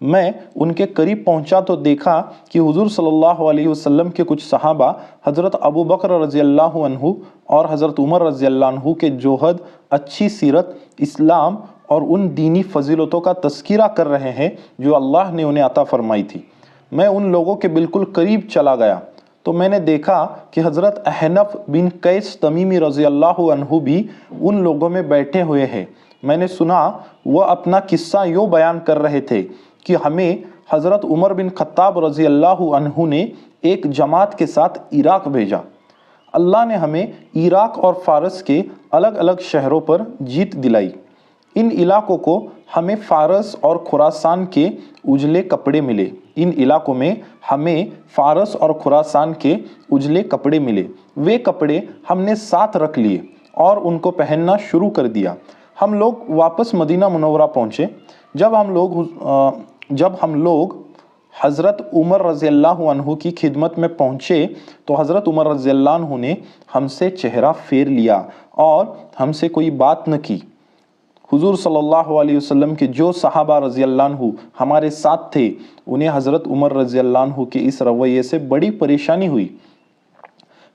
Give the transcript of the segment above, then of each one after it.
میں ان کے قریب پہنچا تو دیکھا کہ حضور صلی اللہ علیہ وسلم کے کچھ صحابہ حضرت ابو بکر رضی اللہ عنہ اور حضرت عمر رضی اللہ عنہ کے جوہد، اچھی سیرت، اسلام اور ان دینی فضیلتوں کا تذکرہ کر رہے ہیں جو اللہ نے انہیں عطا فرمائی تھی۔ میں ان لوگوں کے بالکل قریب چلا گیا تو میں نے دیکھا کہ حضرت احنف بن قیس تمیمی رضی اللہ عنہ بھی ان لوگوں میں بیٹھے ہوئے ہیں۔ میں نے سنا وہ اپنا قصہ یوں بیان کر رہے تھے کہ ہمیں حضرت عمر بن خطاب رضی اللہ عنہ نے ایک جماعت کے ساتھ عراق بھیجا۔ اللہ نے ہمیں عراق اور فارس کے الگ الگ شہروں پر جیت دلائی۔ ان علاقوں کو ہمیں فارس اور خراسان کے اجلے کپڑے ملے۔ ان علاقوں میں ہمیں فارس اور خراسان کے اجلے کپڑے ملے۔ وہ کپڑے ہم نے ساتھ رکھ لیے اور ان کو پہننا شروع کر دیا۔ ہم لوگ واپس مدینہ منورہ پہنچے۔ جب ہم لوگ حضرت عمر رضی اللہ عنہ کی خدمت میں پہنچے تو حضرت عمر رضی اللہ عنہ نے ہم سے چہرہ پھیر لیا اور ہم سے کوئی بات نہ کی۔ حضور صلی اللہ علیہ وسلم کے جو صحابہ رضی اللہ عنہ ہمارے ساتھ تھے انہیں حضرت عمر رضی اللہ عنہ کے اس رویے سے بڑی پریشانی ہوئی۔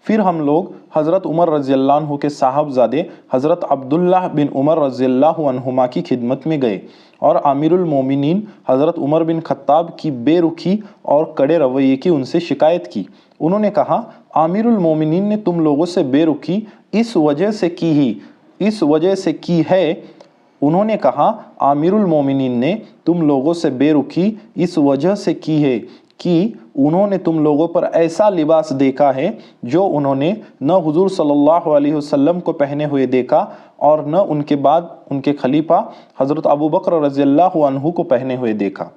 پھر ہم لوگ حضرت عمر رضی اللہ عنہ کے صاحبزادے حضرت عبداللہ بن عمر رضی اللہ عنہما کی خدمت میں گئے اور امیر المومنین حضرت عمر بن خطاب کی بے رخی اور کڑے رویے کی ان سے شکایت کی۔ انہوں نے کہا، امیر المومنین نے تم لوگوں سے بے رخی اس وجہ سے کی ہے۔ انہوں نے کہا، امیر المومنین نے تم لوگوں سے بے رخی اس وجہ سے کی ہے کہ انہوں نے تم لوگوں پر ایسا لباس دیکھا ہے جو انہوں نے نہ حضور صلی اللہ علیہ وسلم کو پہنے ہوئے دیکھا اور نہ ان کے بعد ان کے خلیفہ حضرت ابو بکر رضی اللہ عنہ کو پہنے ہوئے دیکھا۔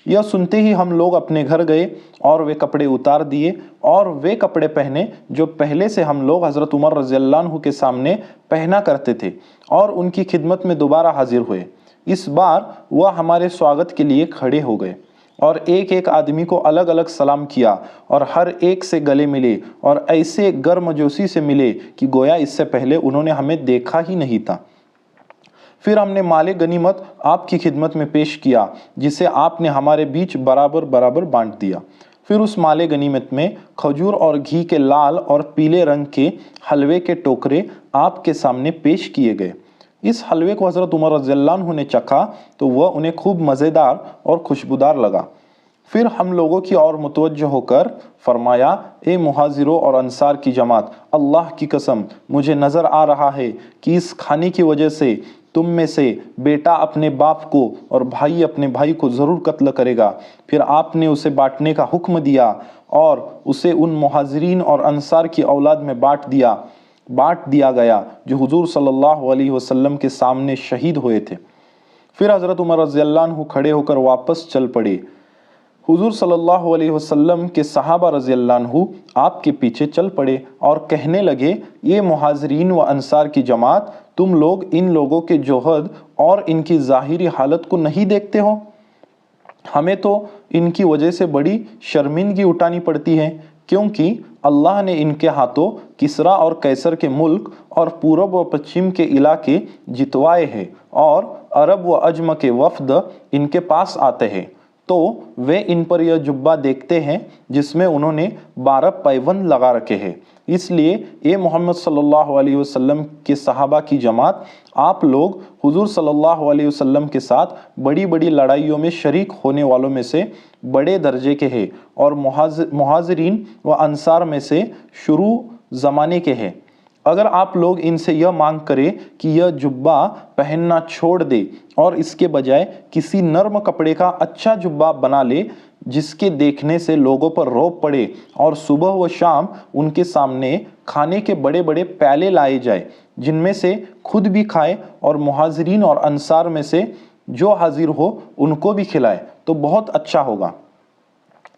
یہ سنتے ہی ہم لوگ اپنے گھر گئے اور وہ کپڑے اتار دیے اور وہ کپڑے پہنے جو پہلے سے ہم لوگ حضرت عمر رضی اللہ عنہ کے سامنے پہنا کرتے تھے اور ان کی خدمت میں دوبارہ حاضر ہوئے۔ اس بار وہ ہمارے سواگت کے لیے کھڑے ہو گئے اور ایک ایک آدمی کو الگ الگ سلام کیا اور ہر ایک سے گلے ملے اور ایسے گرمجوشی سے ملے کہ گویا اس سے پہلے انہوں نے ہمیں دیکھا ہی نہیں تھا۔ پھر ہم نے مال غنیمت آپ کی خدمت میں پیش کیا جسے آپ نے ہمارے بیچ برابر برابر بانٹ دیا۔ پھر اس مال غنیمت میں کھجور اور گھی کے لال اور پیلے رنگ کے حلوے کے ٹوکرے آپ کے سامنے پیش کیے گئے۔ اس حلوے کو حضرت عمر رضی اللہ عنہ نے چکھا تو وہ انہیں خوب مزیدار اور خوشبودار لگا۔ پھر ہم لوگوں کی اور متوجہ ہو کر فرمایا، اے مہاجروں اور انصار کی جماعت، اللہ کی قسم مجھے نظر آ رہا ہے کہ اس کھانے کی وجہ سے تم میں سے بیٹا اپنے باپ کو اور بھائی اپنے بھائی کو ضرور قتل کرے گا۔ پھر آپ نے اسے بانٹنے کا حکم دیا اور اسے ان مہاجرین اور انصار کی اولاد میں بانٹ دیا گیا جو حضور صلی اللہ علیہ وسلم کے سامنے شہید ہوئے تھے۔ پھر حضرت عمر رضی اللہ عنہ کھڑے ہو کر واپس چل پڑے۔ حضور صلی اللہ علیہ وسلم کے صحابہ رضی اللہ عنہ آپ کے پیچھے چل پڑے اور کہنے لگے، یہ مہاجرین و انصار کی جماعت، تم لوگ ان لوگوں کے جوہد اور ان کی ظاہری حالت کو نہیں دیکھتے ہو؟ ہمیں تو ان کی وجہ سے بڑی شرمندگی اٹھانی پڑتی ہے، کیونکہ اللہ نے ان کے ہاتھوں کسرا اور قیصر کے ملک اور پورب و پچھم کے علاقے جتوائے ہیں اور عرب و عجم کے وفد ان کے پاس آتے ہیں، تو وہ ان پر یہ جبہ دیکھتے ہیں جس میں انہوں نے 12 پیوند لگا رکھے ہیں۔ اس لیے اے محمد صلی اللہ علیہ وسلم کے صحابہ کی جماعت، آپ لوگ حضور صلی اللہ علیہ وسلم کے ساتھ بڑی بڑی لڑائیوں میں شریک ہونے والوں میں سے بڑے درجے کے ہیں اور مہاجرین و انصار میں سے شروع زمانے کے ہیں۔ اگر آپ لوگ ان سے یہ مانگ کریں کہ یہ جبہ پہننا چھوڑ دے اور اس کے بجائے کسی نرم کپڑے کا اچھا جبہ بنا لے جس کے دیکھنے سے لوگوں پر رعب پڑے اور صبح و شام ان کے سامنے کھانے کے بڑے بڑے پیالے لائے جائے جن میں سے خود بھی کھائے اور مہاجرین اور انصار میں سے جو حاضر ہو ان کو بھی کھلائے تو بہت اچھا ہوگا۔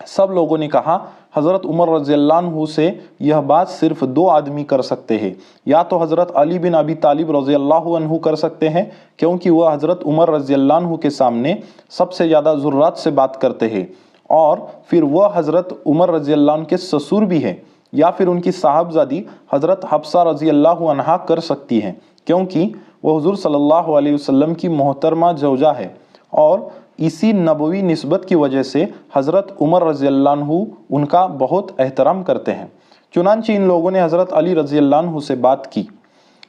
سب لوگوں نے کہا، حضرت عمر رضی اللہ عنہ سے یہ بات صرف 2 آدمی کر سکتے ہیں، یا تو حضرت علی بن ابی طالب رضی اللہ عنہ کر سکتے ہیں کیونکہ وہ حضرت عمر رضی اللہ عنہ کے سامنے سب سے زیادہ ضرورت سے بات کرتے ہیں، اور پھر وہ حضرت عمر رضی اللہ عنہ کے سسر بھی ہیں، یا پھر ان کی صاحبزادی حضرت حفصہ رضی اللہ عنہا کر سکتی ہیں کیونکہ وہ حضور صلی اللہ علیہ وسلم کی محترمہ زوجہ ہے، اور اسی نبوی نسبت کی وجہ سے حضرت عمر رضی اللہ عنہ ان کا بہت احترام کرتے ہیں۔ چنانچہ ان لوگوں نے حضرت علی رضی اللہ عنہ سے بات کی۔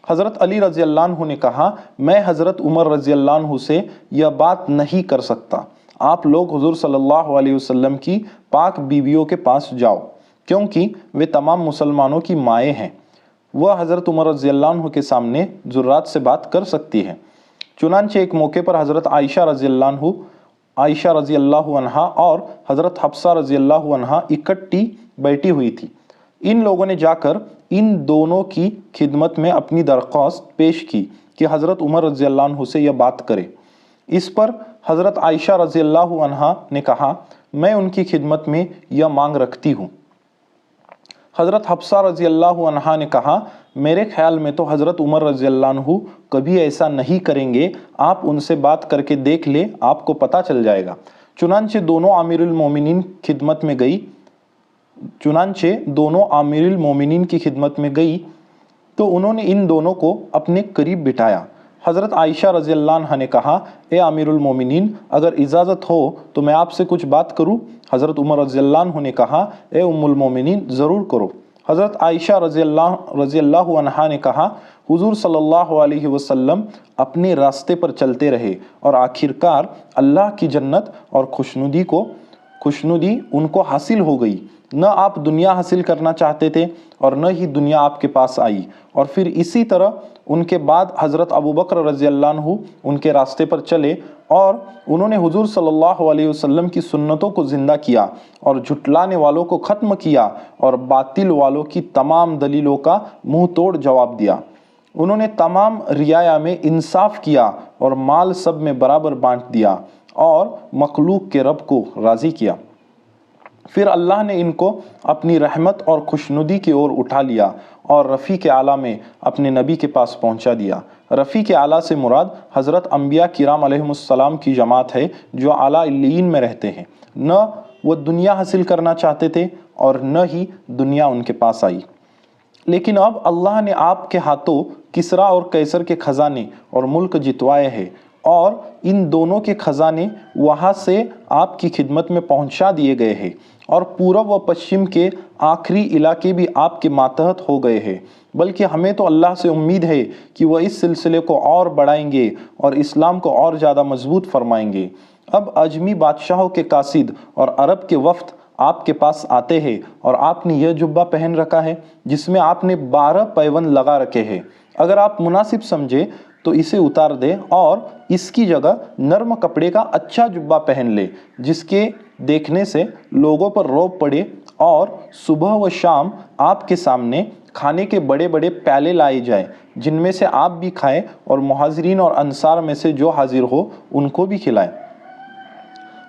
حضرت علی رضی اللہ عنہ نے کہا، میں حضرت عمر رضی اللہ عنہ سے یہ بات نہیں کر سکتا، آپ لوگ حضور صلی اللہ علیہ وسلم کی پاک بیویوں کے پاس جاؤ، کیونکہ وہ تمام مسلمانوں کی مائیں ہیں، وہ حضرت عمر رضی اللہ عنہ کے سامنے ذرات سے بات کر سکتی ہے۔ چنانچہ ایک موقع پر حضرت عائشہ رضی اللہ عنہا اور حضرت حفصہ رضی اللہ عنہا اکٹھی بیٹھی ہوئی تھی۔ ان لوگوں نے جا کر ان دونوں کی خدمت میں اپنی درخواست پیش کی کہ حضرت عمر رضی اللہ عنہ سے یہ بات کرے۔ اس پر حضرت عائشہ رضی اللہ عنہا نے کہا، میں ان کی خدمت میں یہ مانگ رکھتی ہوں۔ حضرت حفصہ رضی اللہ عنہا نے کہا، میرے خیال میں تو حضرت عمر رضی اللہ عنہ کبھی ایسا نہیں کریں گے، آپ ان سے بات کر کے دیکھ لیں، آپ کو پتہ چل جائے گا۔ چنانچہ دونوں امیر المومنین کی خدمت میں گئی تو انہوں نے ان دونوں کو اپنے قریب بٹھایا۔ حضرت عائشہ رضی اللہ عنہا نے کہا، اے امیر المومنین، اگر اجازت ہو تو میں آپ سے کچھ بات کروں؟ حضرت عمر رضی اللہ عنہ نے کہا، اے ام المومنین، ضرور کرو۔ حضرت عائشہ رضی اللہ عنہا نے کہا، حضور صلی اللہ علیہ وسلم اپنے راستے پر چلتے رہے اور آخرکار اللہ کی جنت اور خوشنودی ان کو حاصل ہو گئی۔ نہ آپ دنیا حاصل کرنا چاہتے تھے اور نہ ہی دنیا آپ کے پاس آئی، اور پھر اسی طرح ان کے بعد حضرت ابو بکر رضی اللہ عنہ ان کے راستے پر چلے اور انہوں نے حضور صلی اللہ علیہ وسلم کی سنتوں کو زندہ کیا اور جھٹلانے والوں کو ختم کیا اور باطل والوں کی تمام دلیلوں کا منہ توڑ جواب دیا۔ انہوں نے تمام رعایا میں انصاف کیا اور مال سب میں برابر بانٹ دیا اور مخلوق کے رب کو راضی کیا۔ پھر اللہ نے ان کو اپنی رحمت اور خوشنودی کی اور اٹھا لیا اور رفیق اعلیٰ میں اپنے نبی کے پاس پہنچا دیا۔ رفیق اعلیٰ سے مراد حضرت انبیاء کرام علیہ السلام کی جماعت ہے جو اعلیٰ علیین میں رہتے ہیں۔ نہ وہ دنیا حاصل کرنا چاہتے تھے اور نہ ہی دنیا ان کے پاس آئی، لیکن اب اللہ نے آپ کے ہاتھوں کسریٰ اور قیصر کے خزانے اور ملک جتوائے ہیں، اور ان دونوں کے خزانے وہاں سے آپ کی خدمت میں پہنچا دیے گئے ہیں، اور پورب و پشچم کے آخری علاقے بھی آپ کے ماتحت ہو گئے ہیں۔ بلکہ ہمیں تو اللہ سے امید ہے کہ وہ اس سلسلے کو اور بڑھائیں گے اور اسلام کو اور زیادہ مضبوط فرمائیں گے۔ اب اجمی بادشاہوں کے قاصد اور عرب کے وفد آپ کے پاس آتے ہیں، اور آپ نے یہ جبہ پہن رکھا ہے جس میں آپ نے 12 پیوند لگا رکھے ہیں۔ اگر آپ مناسب سمجھے تو اسے اتار دے اور اس کی جگہ نرم کپڑے کا اچھا جبہ پہن لے، جس کے دیکھنے سے لوگوں پر رعب پڑے، اور صبح و شام آپ کے سامنے کھانے کے بڑے بڑے پیالے لائے جائیں جن میں سے آپ بھی کھائیں اور مہاجرین اور انصار میں سے جو حاضر ہو ان کو بھی کھلائیں۔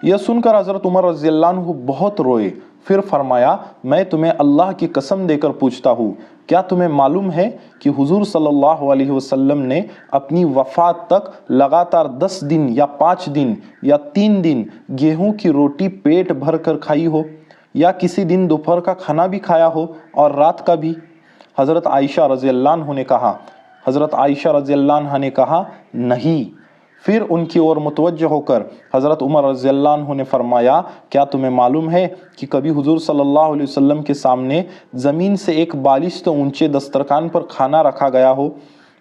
یہ سن کر حضرت عمر رضی اللہ عنہ بہت روئے، پھر فرمایا، میں تمہیں اللہ کی قسم دے کر پوچھتا ہوں، کیا تمہیں معلوم ہے کہ حضور صلی اللہ علیہ وسلم نے اپنی وفات تک لگاتار 10 دن یا 5 دن یا 3 دن گیہوں کی روٹی پیٹ بھر کر کھائی ہو، یا کسی دن دوپہر کا کھانا بھی کھایا ہو اور رات کا بھی؟ حضرت عائشہ رضی اللہ عنہ نے کہا نہیں۔ پھر ان کی اور متوجہ ہو کر حضرت عمر رضی اللہ عنہ نے فرمایا، کیا تمہیں معلوم ہے کہ کبھی حضور صلی اللہ علیہ وسلم کے سامنے زمین سے ایک بالش تو اونچے دسترخوان پر کھانا رکھا گیا ہو،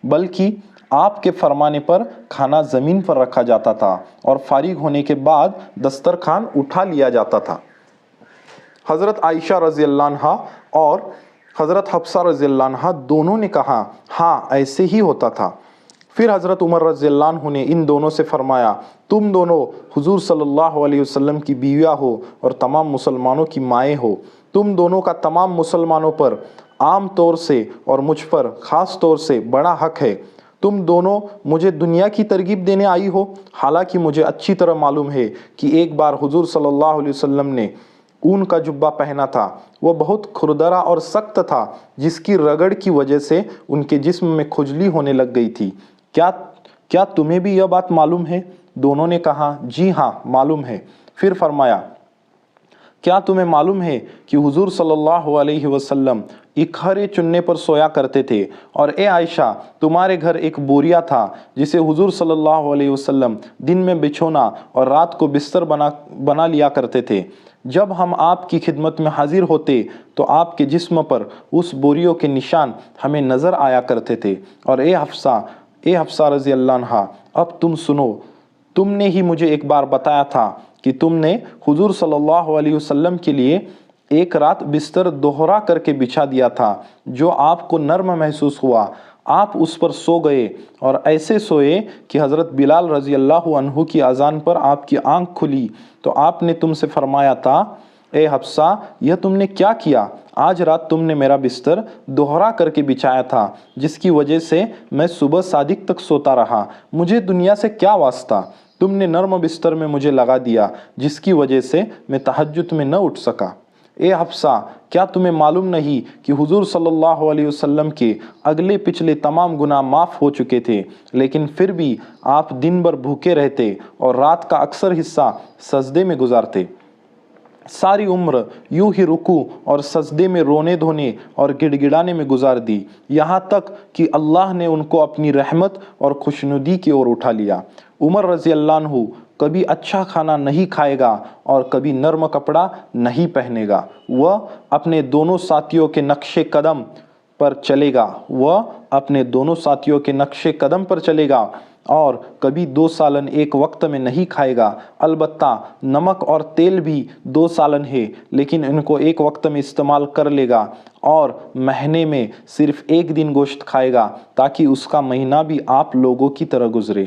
بلکہ آپ کے فرمانے پر کھانا زمین پر رکھا جاتا تھا اور فارغ ہونے کے بعد دسترخوان اٹھا لیا جاتا تھا؟ حضرت عائشہ رضی اللہ عنہا اور حضرت حفصہ رضی اللہ عنہا دونوں نے کہا، ہاں ایسے ہی ہوتا تھا۔ پھر حضرت عمر رضی اللہ عنہ نے ان دونوں سے فرمایا، تم دونوں حضور صلی اللہ علیہ وسلم کی بیویاں ہو اور تمام مسلمانوں کی مائیں ہو، تم دونوں کا تمام مسلمانوں پر عام طور سے اور مجھ پر خاص طور سے بڑا حق ہے۔ تم دونوں مجھے دنیا کی ترغیب دینے آئی ہو، حالانکہ مجھے اچھی طرح معلوم ہے کہ ایک بار حضور صلی اللہ علیہ وسلم نے اون کا جبہ پہنا تھا، وہ بہت کھردرا اور سخت تھا، جس کی رگڑ کی وجہ سے ان کے جسم میں کھجلی ہونے لگ گئی تھی۔ کیا تمہیں بھی یہ بات معلوم ہے؟ دونوں نے کہا، جی ہاں معلوم ہے۔ پھر فرمایا، کیا تمہیں معلوم ہے کہ حضور صلی اللہ علیہ وسلم اکھرے چننے پر سویا کرتے تھے، اور اے عائشہ تمہارے گھر ایک بوریا تھا جسے حضور صلی اللہ علیہ وسلم دن میں بچھونا اور رات کو بستر بنا لیا کرتے تھے۔ جب ہم آپ کی خدمت میں حاضر ہوتے تو آپ کے جسم پر اس بوریوں کے نشان ہمیں نظر آیا کرتے تھے۔ اور اے حفصہ رضی اللہ عنہا، اب تم سنو، تم نے ہی مجھے ایک بار بتایا تھا کہ تم نے حضور صلی اللہ علیہ وسلم کے لیے ایک رات بستر دوہرا کر کے بچھا دیا تھا، جو آپ کو نرم محسوس ہوا۔ آپ اس پر سو گئے اور ایسے سوئے کہ حضرت بلال رضی اللہ عنہ کی اذان پر آپ کی آنکھ کھلی تو آپ نے تم سے فرمایا تھا، اے حفصہ یہ تم نے کیا کیا؟ آج رات تم نے میرا بستر دوہرا کر کے بچھایا تھا، جس کی وجہ سے میں صبح صادق تک سوتا رہا۔ مجھے دنیا سے کیا واسطہ؟ تم نے نرم بستر میں مجھے لگا دیا، جس کی وجہ سے میں تہجد میں نہ اٹھ سکا۔ اے حفصہ کیا تمہیں معلوم نہیں کہ حضور صلی اللہ علیہ وسلم کے اگلے پچھلے تمام گناہ معاف ہو چکے تھے، لیکن پھر بھی آپ دن بھر بھوکے رہتے اور رات کا اکثر حصہ سجدے میں گزارتے۔ ساری عمر یوں ہی رکوع اور سجدے میں رونے دھونے اور گڑ گڑانے میں گزار دی، یہاں تک کہ اللہ نے ان کو اپنی رحمت اور خوشنودی کی اور اٹھا لیا۔ عمر رضی اللہ عنہ کبھی اچھا کھانا نہیں کھائے گا اور کبھی نرم کپڑا نہیں پہنے گا، وہ اپنے دونوں ساتھیوں کے نقش قدم پر چلے گا اور کبھی 2 سالن ایک وقت میں نہیں کھائے گا۔ البتہ نمک اور تیل بھی 2 سالن ہے، لیکن ان کو ایک وقت میں استعمال کر لے گا، اور مہینے میں صرف 1 دن گوشت کھائے گا تاکہ اس کا مہینہ بھی آپ لوگوں کی طرح گزرے۔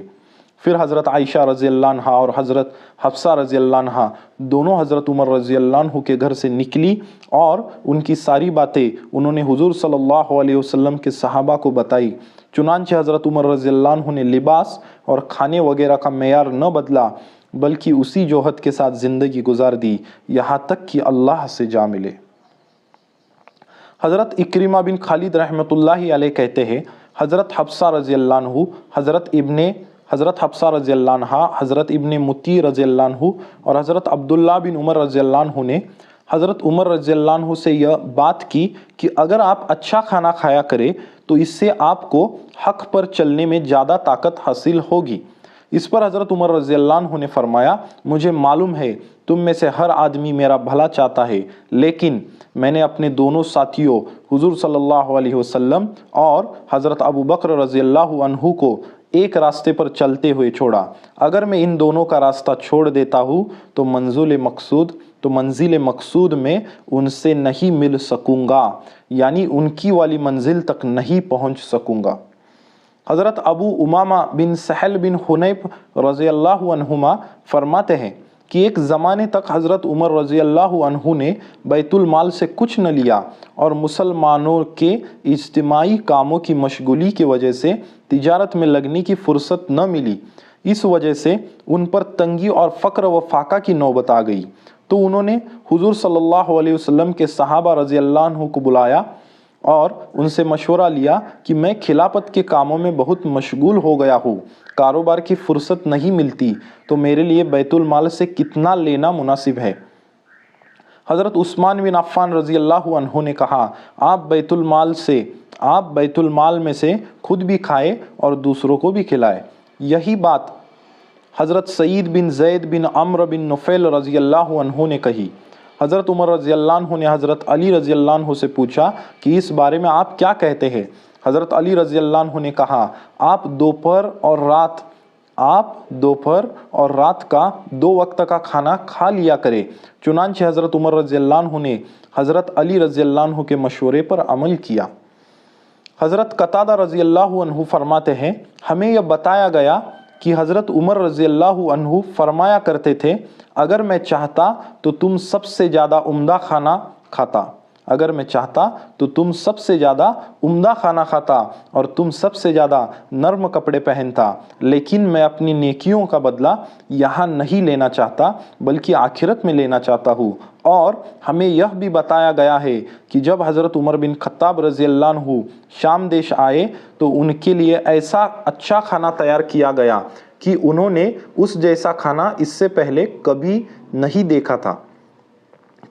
پھر حضرت عائشہ رضی اللہ عنہا اور حضرت حفصہ رضی اللہ عنہا دونوں حضرت عمر رضی اللہ عنہ کے گھر سے نکلی اور ان کی ساری باتیں انہوں نے حضور صلی اللہ علیہ وسلم کے صحابہ کو بتائی۔ چنانچہ حضرت عمر رضی اللہ عنہ نے لباس اور کھانے وغیرہ کا معیار نہ بدلا، بلکہ اسی جوہد کے ساتھ زندگی گزار دی یہاں تک کہ اللہ سے جا ملے۔ حضرت اکرمہ بن خالد رحمۃ اللہ علیہ کہتے ہیں، حضرت حفصہ رضی اللہ عنہ، حضرت حفصہ رضی اللہ عنہ، حضرت ابن متی رضی اللہ عنہ اور حضرت عبداللہ بن عمر رضی اللہ عنہ نے حضرت عمر رضی اللہ عنہ سے یہ بات کی کہ اگر آپ اچھا کھانا کھایا کرے تو اس سے آپ کو حق پر چلنے میں زیادہ طاقت حاصل ہوگی۔ اس پر حضرت عمر رضی اللہ عنہ نے فرمایا، مجھے معلوم ہے تم میں سے ہر آدمی میرا بھلا چاہتا ہے، لیکن میں نے اپنے دونوں ساتھیوں حضور صلی اللہ علیہ وسلم اور حضرت ابو بکر رضی اللہ عنہ کو ایک راستے پر چلتے ہوئے چھوڑا۔ اگر میں ان دونوں کا راستہ چھوڑ دیتا ہوں تو منزل مقصود میں ان سے نہیں مل سکوں گا، یعنی ان کی والی منزل تک نہیں پہنچ سکوں گا۔ حضرت ابو امامہ بن سہل بن حنیف رضی اللہ عنہما فرماتے ہیں کہ ایک زمانے تک حضرت عمر رضی اللہ عنہ نے بیت المال سے کچھ نہ لیا، اور مسلمانوں کے اجتماعی کاموں کی مشغولی کی وجہ سے تجارت میں لگنے کی فرصت نہ ملی۔ اس وجہ سے ان پر تنگی اور فقر و فاقہ کی نوبت آ گئی، تو انہوں نے حضور صلی اللہ علیہ وسلم کے صحابہ رضی اللہ عنہ کو بلایا اور ان سے مشورہ لیا کہ میں خلافت کے کاموں میں بہت مشغول ہو گیا ہوں، کاروبار کی فرصت نہیں ملتی، تو میرے لیے بیت المال سے کتنا لینا مناسب ہے؟ حضرت عثمان بن عفان رضی اللہ عنہ نے کہا، آپ بیت المال میں سے خود بھی کھائے اور دوسروں کو بھی کھلائے۔ یہی بات حضرت سعید بن زید بن عمرو بن نفیل رضی اللہ عنہ نے کہی۔ حضرت عمر رضی اللہ عنہ نے حضرت علی رضی اللہ عنہ سے پوچھا کہ اس بارے میں آپ کیا کہتے ہیں؟ حضرت علی رضی اللہ عنہ نے کہا، آپ دوپہر اور رات کا 2 وقت کا کھانا کھا لیا کرے۔ چنانچہ حضرت عمر رضی اللہ عنہ نے حضرت علی رضی اللہ عنہ کے مشورے پر عمل کیا۔ حضرت قتادہ رضی اللہ عنہ فرماتے ہیں، ہمیں یہ بتایا گیا کہ حضرت عمر رضی اللہ عنہ فرمایا کرتے تھے، اگر میں چاہتا تو تم سب سے زیادہ عمدہ کھانا کھاتا، اور تم سب سے زیادہ نرم کپڑے پہنتا، لیکن میں اپنی نیکیوں کا بدلہ یہاں نہیں لینا چاہتا بلکہ آخرت میں لینا چاہتا ہوں۔ اور ہمیں یہ بھی بتایا گیا ہے کہ جب حضرت عمر بن خطاب رضی اللہ عنہ شام دیش آئے تو ان کے لیے ایسا اچھا کھانا تیار کیا گیا کہ انہوں نے اس جیسا کھانا اس سے پہلے کبھی نہیں دیکھا تھا۔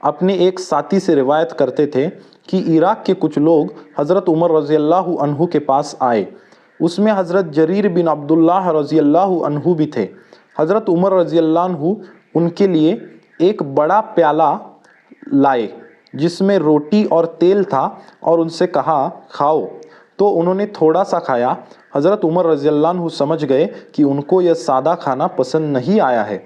اپنے ایک ساتھی سے روایت کرتے تھے کہ عراق کے کچھ لوگ حضرت عمر رضی اللہ عنہ کے پاس آئے۔ اس میں حضرت جریر بن عبداللہ رضی اللہ عنہ بھی تھے۔ حضرت عمر رضی اللہ عنہ ان کے لیے ایک بڑا پیالہ لائے جس میں روٹی اور تیل تھا اور ان سے کہا کھاؤ، تو انہوں نے تھوڑا سا کھایا۔ حضرت عمر رضی اللہ عنہ سمجھ گئے کہ ان کو یہ سادہ کھانا پسند نہیں آیا ہے۔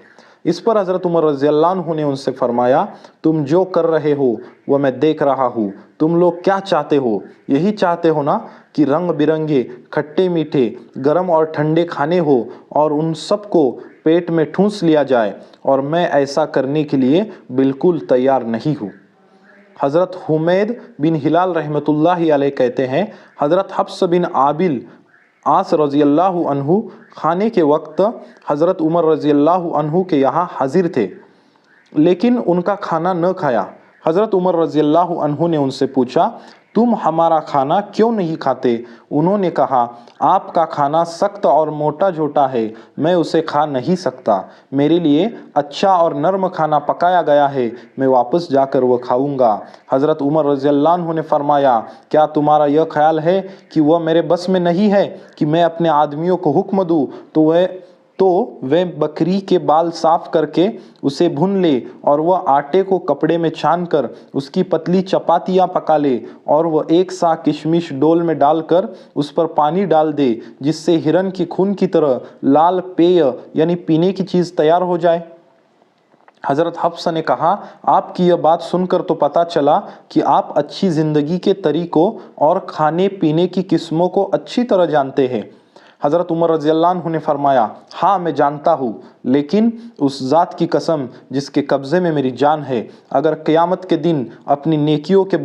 اس پر حضرت عمر رضی اللہ عنہ نے ان سے فرمایا، تم جو کر رہے ہو وہ میں دیکھ رہا ہوں، تم لوگ کیا چاہتے ہو؟ یہی چاہتے ہو نا کہ رنگ برنگے کھٹے میٹھے گرم اور ٹھنڈے کھانے ہو اور ان سب کو پیٹ میں ٹھونس لیا جائے، اور میں ایسا کرنے کے لیے بالکل تیار نہیں ہوں۔ حضرت حمید بن ہلال رحمۃ اللہ علیہ کہتے ہیں، حضرت حفص بن عابل عاص رضی اللہ عنہ کھانے کے وقت حضرت عمر رضی اللہ عنہ کے یہاں حاضر تھے لیکن ان کا کھانا نہ کھایا۔ حضرت عمر رضی اللہ عنہ نے ان سے پوچھا، تم ہمارا کھانا کیوں نہیں کھاتے؟ انہوں نے کہا، آپ کا کھانا سخت اور موٹا جھوٹا ہے، میں اسے کھا نہیں سکتا، میرے لیے اچھا اور نرم کھانا پکایا گیا ہے، میں واپس جا کر وہ کھاؤں گا۔ حضرت عمر رضی اللہ عنہ نے فرمایا، کیا تمہارا یہ خیال ہے کہ وہ میرے بس میں نہیں ہے کہ میں اپنے آدمیوں کو حکم دوں تو وہ بکری کے بال صاف کر کے اسے بھون لے اور وہ آٹے کو کپڑے میں چھان کر اس کی پتلی چپاتیاں پکا لے اور وہ ایک سا کشمش ڈول میں ڈال کر اس پر پانی ڈال دے جس سے ہرن کی خون کی طرح لال پیہ یعنی پینے کی چیز تیار ہو جائے؟ حضرت حفصہ نے کہا، آپ کی یہ بات سن کر تو پتہ چلا کہ آپ اچھی زندگی کے طریقوں اور کھانے پینے کی قسموں کو اچھی طرح جانتے ہیں۔ حضرت عمر رضی اللہ عنہ نے فرمایا، ہاں میں جانتا ہوں، لیکن اس ذات کی قسم جس کے قبضے میں میری جان ہے، اگر قیامت کے دن اپنی نیکیوں کے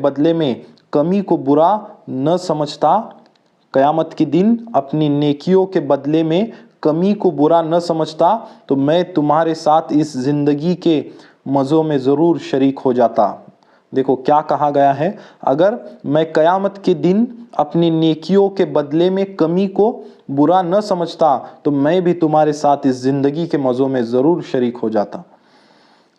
بدلے میں کمی کو برا نہ سمجھتا تو میں تمہارے ساتھ اس زندگی کے مزوں میں ضرور شریک ہو جاتا۔ دیکھو کیا کہا گیا ہے، اگر میں قیامت کے دن اپنی نیکیوں کے بدلے میں کمی کو برا نہ سمجھتا تو میں بھی تمہارے ساتھ اس زندگی کے مزوں میں ضرور شریک ہو جاتا۔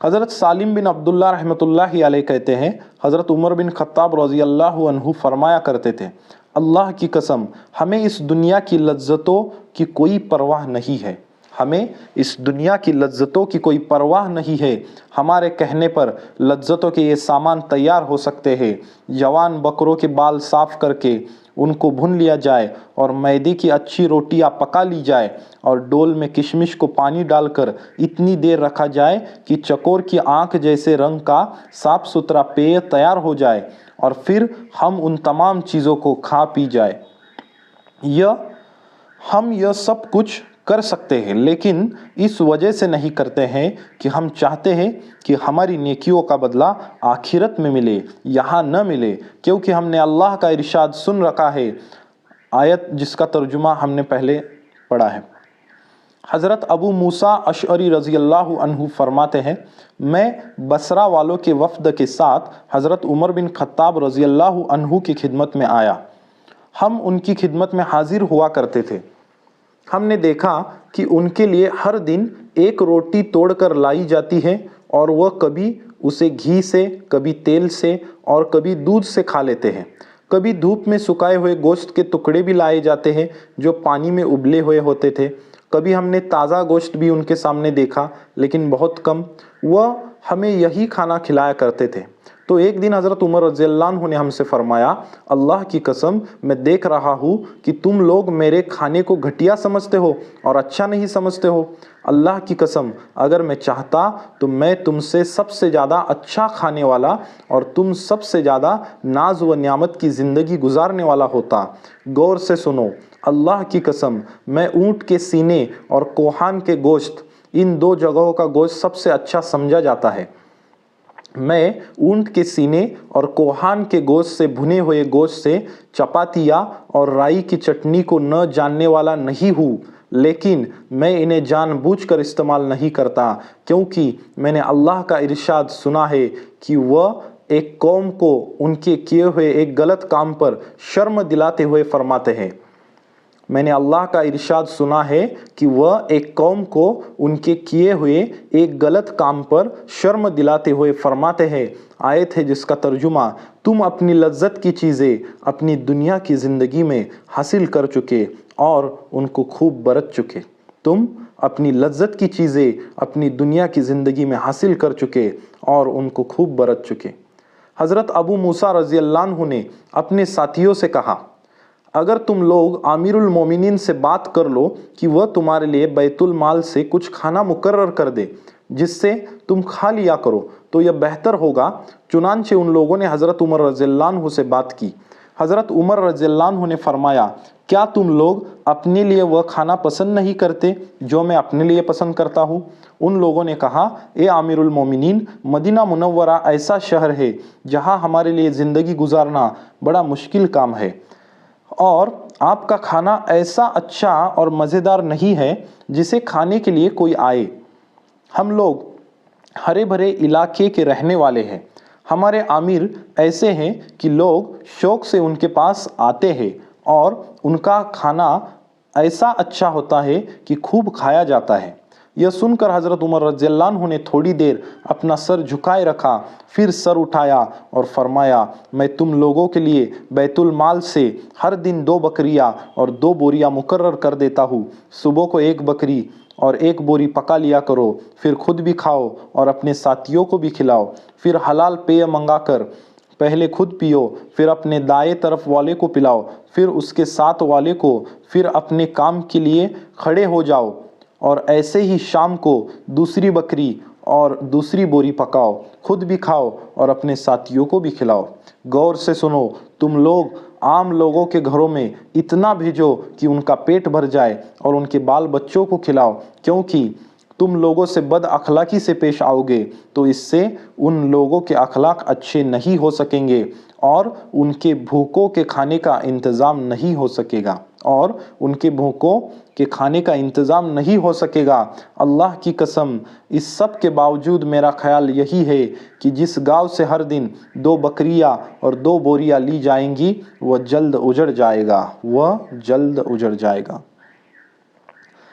حضرت سالم بن عبداللہ رحمۃ اللہ علیہ کہتے ہیں، حضرت عمر بن خطاب رضی اللہ عنہ فرمایا کرتے تھے، اللہ کی قسم ہمیں اس دنیا کی لذتوں کی کوئی پرواہ نہیں ہے، ہمیں اس دنیا کی لذتوں کی کوئی پرواہ نہیں ہے۔ ہمارے کہنے پر لذتوں کے یہ سامان تیار ہو سکتے ہیں، جوان بکروں کے بال صاف کر کے ان کو بھون لیا جائے اور میدے کی اچھی روٹیاں پکا لی جائے اور ڈول میں کشمش کو پانی ڈال کر اتنی دیر رکھا جائے کہ چکور کی آنکھ جیسے رنگ کا صاف ستھرا پیے تیار ہو جائے، اور پھر ہم ان تمام چیزوں کو کھا پی جائے۔ ہم یہ سب کچھ کر سکتے ہیں لیکن اس وجہ سے نہیں کرتے ہیں کہ ہم چاہتے ہیں کہ ہماری نیکیوں کا بدلہ آخرت میں ملے، یہاں نہ ملے، کیونکہ ہم نے اللہ کا ارشاد سن رکھا ہے، آیت جس کا ترجمہ ہم نے پہلے پڑھا ہے۔ حضرت ابو موسیٰ اشعری رضی اللہ عنہ فرماتے ہیں، میں بصرہ والوں کے وفد کے ساتھ حضرت عمر بن خطاب رضی اللہ عنہ کی خدمت میں آیا۔ ہم ان کی خدمت میں حاضر ہوا کرتے تھے۔ ہم نے دیکھا کہ ان کے لیے ہر دن ایک روٹی توڑ کر لائی جاتی ہے اور وہ کبھی اسے گھی سے، کبھی تیل سے اور کبھی دودھ سے کھا لیتے ہیں۔ کبھی دھوپ میں سکھائے ہوئے گوشت کے ٹکڑے بھی لائے جاتے ہیں جو پانی میں ابلے ہوئے ہوتے تھے۔ کبھی ہم نے تازہ گوشت بھی ان کے سامنے دیکھا لیکن بہت کم۔ وہ ہمیں یہی کھانا کھلایا کرتے تھے۔ تو ایک دن حضرت عمر رضی اللہ عنہ نے ہم سے فرمایا، اللہ کی قسم میں دیکھ رہا ہوں کہ تم لوگ میرے کھانے کو گھٹیا سمجھتے ہو اور اچھا نہیں سمجھتے ہو۔ اللہ کی قسم اگر میں چاہتا تو میں تم سے سب سے زیادہ اچھا کھانے والا اور تم سب سے زیادہ ناز و نعمت کی زندگی گزارنے والا ہوتا۔ غور سے سنو، اللہ کی قسم میں اونٹ کے سینے اور کوہان کے گوشت، ان دو جگہوں کا گوشت سب سے اچھا سمجھا جاتا ہے۔ میں اونٹ کے سینے اور کوہان کے گوشت سے بھنے ہوئے گوشت سے چپاتیاں اور رائی کی چٹنی کو نہ جاننے والا نہیں ہوں، لیکن میں انہیں جان بوجھ کر استعمال نہیں کرتا، کیونکہ میں نے اللہ کا ارشاد سنا ہے کہ وہ ایک قوم کو ان کے کیے ہوئے ایک غلط کام پر شرم دلاتے ہوئے فرماتے ہیں، میں نے اللہ کا ارشاد سنا ہے کہ وہ ایک قوم کو ان کے کیے ہوئے ایک غلط کام پر شرم دلاتے ہوئے فرماتے ہیں۔ آیت ہے جس کا ترجمہ، تم اپنی لذت کی چیزیں اپنی دنیا کی زندگی میں حاصل کر چکے اور ان کو خوب برت چکے۔ تم اپنی لذت کی چیزیں اپنی دنیا کی زندگی میں حاصل کر چکے اور ان کو خوب برت چکے۔ حضرت ابو موسیٰ رضی اللہ عنہ نے اپنے ساتھیوں سے کہا، اگر تم لوگ امیر المومنین سے بات کر لو کہ وہ تمہارے لیے بیت المال سے کچھ کھانا مقرر کر دے جس سے تم کھا لیا کرو تو یہ بہتر ہوگا۔ چنانچہ ان لوگوں نے حضرت عمر رضی اللہ عنہ سے بات کی۔ حضرت عمر رضی اللہ عنہ نے فرمایا، کیا تم لوگ اپنے لیے وہ کھانا پسند نہیں کرتے جو میں اپنے لیے پسند کرتا ہوں؟ ان لوگوں نے کہا، اے امیر المومنین، مدینہ منورہ ایسا شہر ہے جہاں ہمارے لیے زندگی گزارنا بڑا مشکل کام ہے، اور آپ کا کھانا ایسا اچھا اور مزیدار نہیں ہے جسے کھانے کے لیے کوئی آئے۔ ہم لوگ ہرے بھرے علاقے کے رہنے والے ہیں، ہمارے امیر ایسے ہیں کہ لوگ شوق سے ان کے پاس آتے ہیں اور ان کا کھانا ایسا اچھا ہوتا ہے کہ خوب کھایا جاتا ہے۔ یہ سن کر حضرت عمر رضی اللہ عنہ نے تھوڑی دیر اپنا سر جھکائے رکھا، پھر سر اٹھایا اور فرمایا، میں تم لوگوں کے لیے بیت المال سے ہر دن 2 بکریاں اور 2 بوریاں مقرر کر دیتا ہوں۔ صبح کو 1 بکری اور 1 بوری پکا لیا کرو، پھر خود بھی کھاؤ اور اپنے ساتھیوں کو بھی کھلاؤ، پھر حلال پیے منگا کر پہلے خود پیو، پھر اپنے دائیں طرف والے کو پلاؤ، پھر اس کے ساتھ والے کو، پھر اپنے کام کے لیے کھڑے ہو جاؤ، اور ایسے ہی شام کو دوسری بکری اور دوسری بوری پکاؤ، خود بھی کھاؤ اور اپنے ساتھیوں کو بھی کھلاؤ۔ غور سے سنو، تم لوگ عام لوگوں کے گھروں میں اتنا بھیجو کہ ان کا پیٹ بھر جائے اور ان کے بال بچوں کو کھلاؤ، کیونکہ تم لوگوں سے بد اخلاقی سے پیش آؤ گے تو اس سے ان لوگوں کے اخلاق اچھے نہیں ہو سکیں گے اور ان کے بھوکوں کے کھانے کا انتظام نہیں ہو سکے گا اللہ کی قسم، اس سب کے باوجود میرا خیال یہی ہے کہ جس گاؤں سے ہر دن 2 بکریاں اور 2 بوریاں لی جائیں گی وہ جلد اجڑ جائے گا۔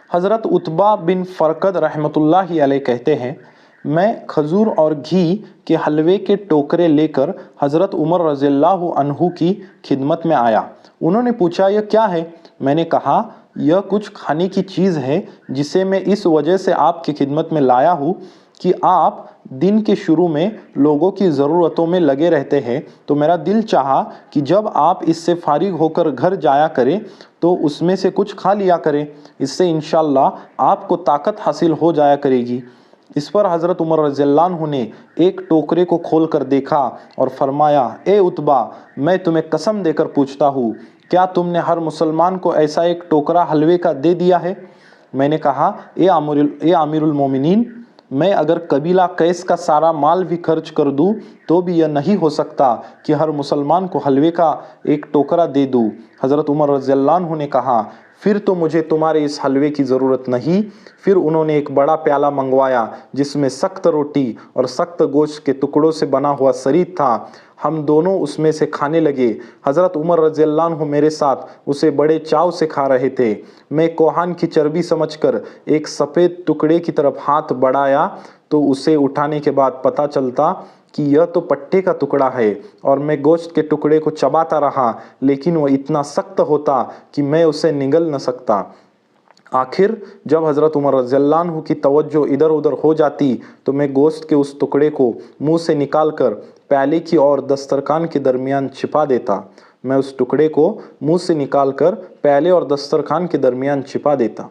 حضرت عتبہ بن فرقد رحمۃ اللہ علیہ کہتے ہیں، میں کھجور اور گھی کے حلوے کے ٹوکرے لے کر حضرت عمر رضی اللہ عنہ کی خدمت میں آیا۔ انہوں نے پوچھا، یہ کیا ہے؟ میں نے کہا، یہ کچھ کھانے کی چیز ہے جسے میں اس وجہ سے آپ کی خدمت میں لایا ہوں کہ آپ دن کے شروع میں لوگوں کی ضرورتوں میں لگے رہتے ہیں، تو میرا دل چاہا کہ جب آپ اس سے فارغ ہو کر گھر جایا کریں تو اس میں سے کچھ کھا لیا کریں، اس سے انشاءاللہ آپ کو طاقت حاصل ہو جایا کرے گی۔ اس پر حضرت عمر رضی اللہ عنہ نے ایک ٹوکرے کو کھول کر دیکھا اور فرمایا، اے عتبہ، میں تمہیں قسم دے کر پوچھتا ہوں، کیا تم نے ہر مسلمان کو ایسا ایک ٹوکرا حلوے کا دے دیا ہے؟ میں نے کہا، اے امیر المومنین، میں اگر قبیلہ قیس کا سارا مال بھی خرچ کر دوں تو بھی یہ نہیں ہو سکتا کہ ہر مسلمان کو حلوے کا ایک ٹوکرا دے دوں۔ حضرت عمر رضی اللہ عنہ نے کہا، پھر تو مجھے تمہارے اس حلوے کی ضرورت نہیں۔ پھر انہوں نے ایک بڑا پیالہ منگوایا جس میں سخت روٹی اور سخت گوشت کے ٹکڑوں سے بنا ہوا سرید تھا۔ ہم دونوں اس میں سے کھانے لگے۔ حضرت عمر رضی اللہ عنہ میرے ساتھ اسے بڑے چاو سے کھا رہے تھے۔ میں کوہان کی چربی سمجھ کر ایک سفید ٹکڑے کی طرف ہاتھ بڑھایا تو اسے اٹھانے کے بعد پتہ چلتا کہ یہ تو پٹے کا ٹکڑا ہے، اور میں گوشت کے ٹکڑے کو چباتا رہا لیکن وہ اتنا سخت ہوتا کہ میں اسے نگل نہ سکتا۔ آخر جب حضرت عمر رضی اللہ عنہ کی توجہ ادھر ادھر ہو جاتی تو میں گوشت کے اس ٹکڑے کو منہ سے نکال کر پیالے کی اور دسترخوان کے درمیان چھپا دیتا۔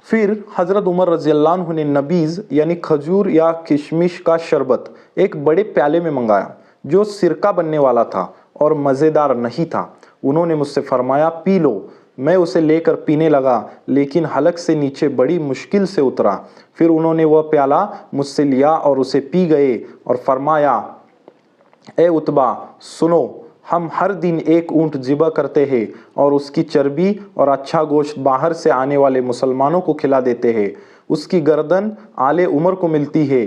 پھر حضرت عمر رضی اللہ عنہ نے نبیذ یعنی کھجور یا کشمش کا شربت ایک بڑے پیالے میں منگایا جو سرکہ بننے والا تھا اور مزیدار نہیں تھا۔ انہوں نے مجھ سے فرمایا، پی لو۔ میں اسے لے کر پینے لگا لیکن حلق سے نیچے بڑی مشکل سے اترا۔ پھر انہوں نے وہ پیالہ مجھ سے لیا اور اسے پی گئے اور فرمایا، اے عتبہ سنو، ہم ہر دن 1 اونٹ ذبح کرتے ہیں اور اس کی چربی اور اچھا گوشت باہر سے آنے والے مسلمانوں کو کھلا دیتے ہیں۔ اس کی گردن آل عمر کو ملتی ہے،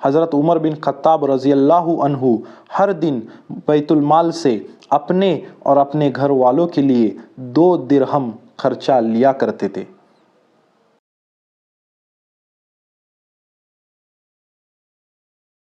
حضرت عمر بن خطاب رضی اللہ عنہ ہر دن بیت المال سے اپنے اور اپنے گھر والوں کے لیے 2 درہم خرچہ لیا کرتے تھے۔